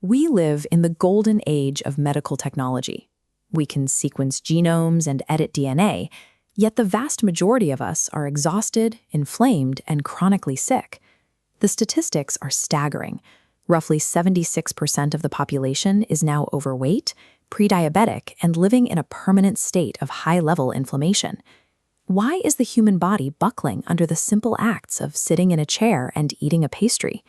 We live in the golden age of medical technology. We can sequence genomes and edit DNA, yet the vast majority of us are exhausted, inflamed, and chronically sick. The statistics are staggering. Roughly 76% of the population is now overweight, pre-diabetic, and living in a permanent state of high-level inflammation. Why is the human body buckling under the simple acts of sitting in a chair and eating a pastry?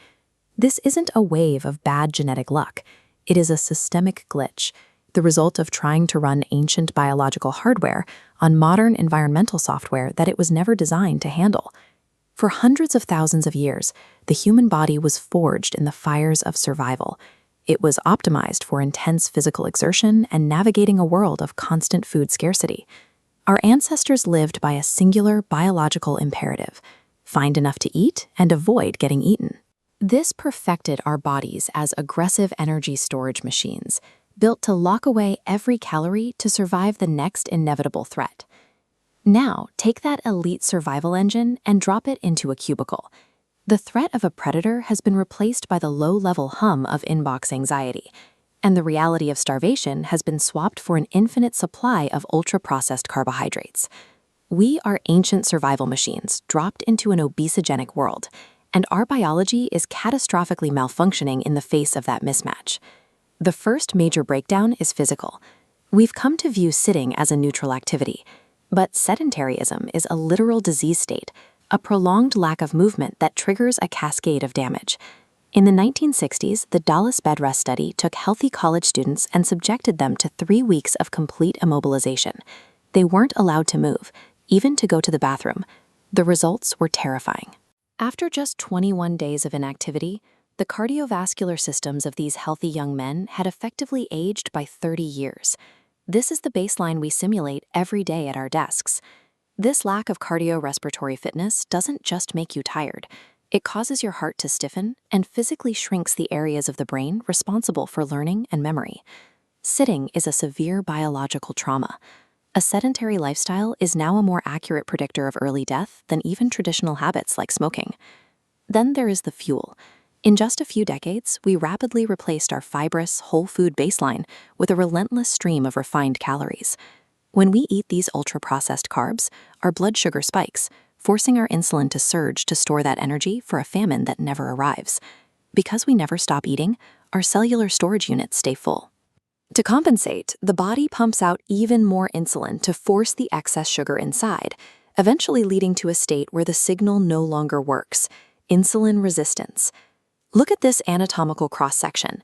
This isn't a wave of bad genetic luck. It is a systemic glitch, the result of trying to run ancient biological hardware on modern environmental software that it was never designed to handle. For hundreds of thousands of years, the human body was forged in the fires of survival. It was optimized for intense physical exertion and navigating a world of constant food scarcity. Our ancestors lived by a singular biological imperative: find enough to eat and avoid getting eaten. This perfected our bodies as aggressive energy storage machines, built to lock away every calorie to survive the next inevitable threat. Now, take that elite survival engine and drop it into a cubicle. The threat of a predator has been replaced by the low-level hum of inbox anxiety, and the reality of starvation has been swapped for an infinite supply of ultra-processed carbohydrates. We are ancient survival machines dropped into an obesogenic world, and our biology is catastrophically malfunctioning in the face of that mismatch. The first major breakdown is physical. We've come to view sitting as a neutral activity, but sedentaryism is a literal disease state, a prolonged lack of movement that triggers a cascade of damage. In the 1960s, the Dallas Bed Rest Study took healthy college students and subjected them to 3 weeks of complete immobilization. They weren't allowed to move, even to go to the bathroom. The results were terrifying. After just 21 days of inactivity, the cardiovascular systems of these healthy young men had effectively aged by 30 years. This is the baseline we simulate every day at our desks. This lack of cardiorespiratory fitness doesn't just make you tired. It causes your heart to stiffen and physically shrinks the areas of the brain responsible for learning and memory. Sitting is a severe biological trauma. A sedentary lifestyle is now a more accurate predictor of early death than even traditional habits like smoking. Then there is the fuel. In just a few decades, we rapidly replaced our fibrous, whole food baseline with a relentless stream of refined calories. When we eat these ultra-processed carbs, our blood sugar spikes, forcing our insulin to surge to store that energy for a famine that never arrives. Because we never stop eating, our cellular storage units stay full. To compensate, the body pumps out even more insulin to force the excess sugar inside, eventually leading to a state where the signal no longer works: insulin resistance. Look at this anatomical cross-section.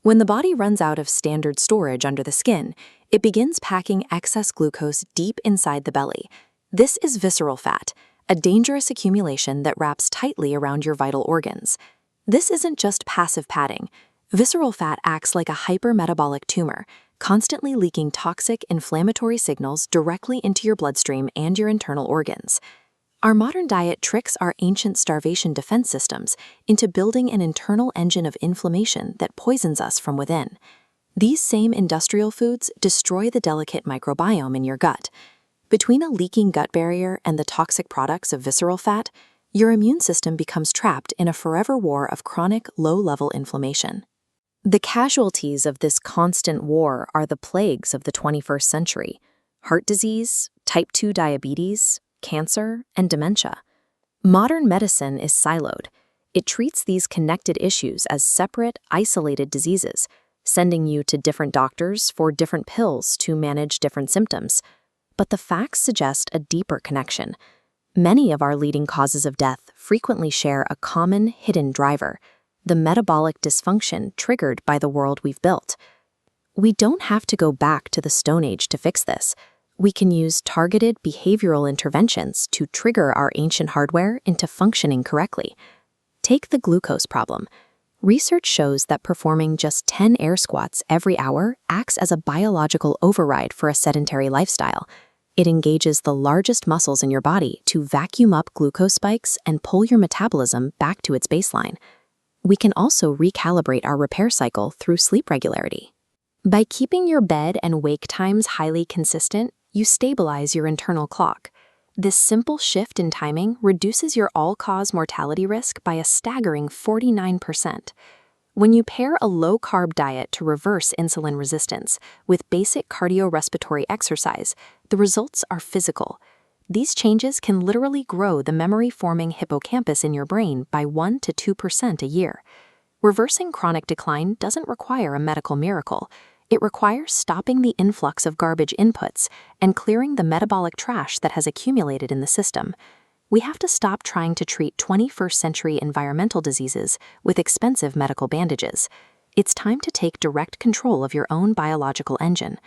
When the body runs out of standard storage under the skin, it begins packing excess glucose deep inside the belly. This is visceral fat, a dangerous accumulation that wraps tightly around your vital organs. This isn't just passive padding. Visceral fat acts like a hypermetabolic tumor, constantly leaking toxic, inflammatory signals directly into your bloodstream and your internal organs. Our modern diet tricks our ancient starvation defense systems into building an internal engine of inflammation that poisons us from within. These same industrial foods destroy the delicate microbiome in your gut. Between a leaking gut barrier and the toxic products of visceral fat, your immune system becomes trapped in a forever war of chronic, low-level inflammation. The casualties of this constant war are the plagues of the 21st century: heart disease, type 2 diabetes, cancer, and dementia. Modern medicine is siloed. It treats these connected issues as separate, isolated diseases, sending you to different doctors for different pills to manage different symptoms. But the facts suggest a deeper connection. Many of our leading causes of death frequently share a common, hidden driver: the metabolic dysfunction triggered by the world we've built. We don't have to go back to the Stone Age to fix this. We can use targeted behavioral interventions to trigger our ancient hardware into functioning correctly. Take the glucose problem. Research shows that performing just 10 air squats every hour acts as a biological override for a sedentary lifestyle. It engages the largest muscles in your body to vacuum up glucose spikes and pull your metabolism back to its baseline. We can also recalibrate our repair cycle through sleep regularity. By keeping your bed and wake times highly consistent, you stabilize your internal clock. This simple shift in timing reduces your all-cause mortality risk by a staggering 49%. When you pair a low-carb diet to reverse insulin resistance with basic cardiorespiratory exercise, the results are physical. These changes can literally grow the memory-forming hippocampus in your brain by 1 to 2% a year. Reversing chronic decline doesn't require a medical miracle. It requires stopping the influx of garbage inputs and clearing the metabolic trash that has accumulated in the system. We have to stop trying to treat 21st century environmental diseases with expensive medical bandages. It's time to take direct control of your own biological engine.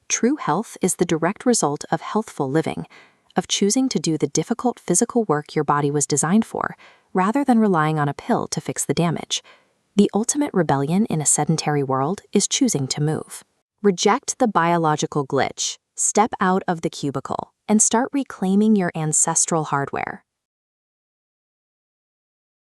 True health is the direct result of healthful living, of choosing to do the difficult physical work your body was designed for, rather than relying on a pill to fix the damage. The ultimate rebellion in a sedentary world is choosing to move. Reject the biological glitch, step out of the cubicle, and start reclaiming your ancestral hardware.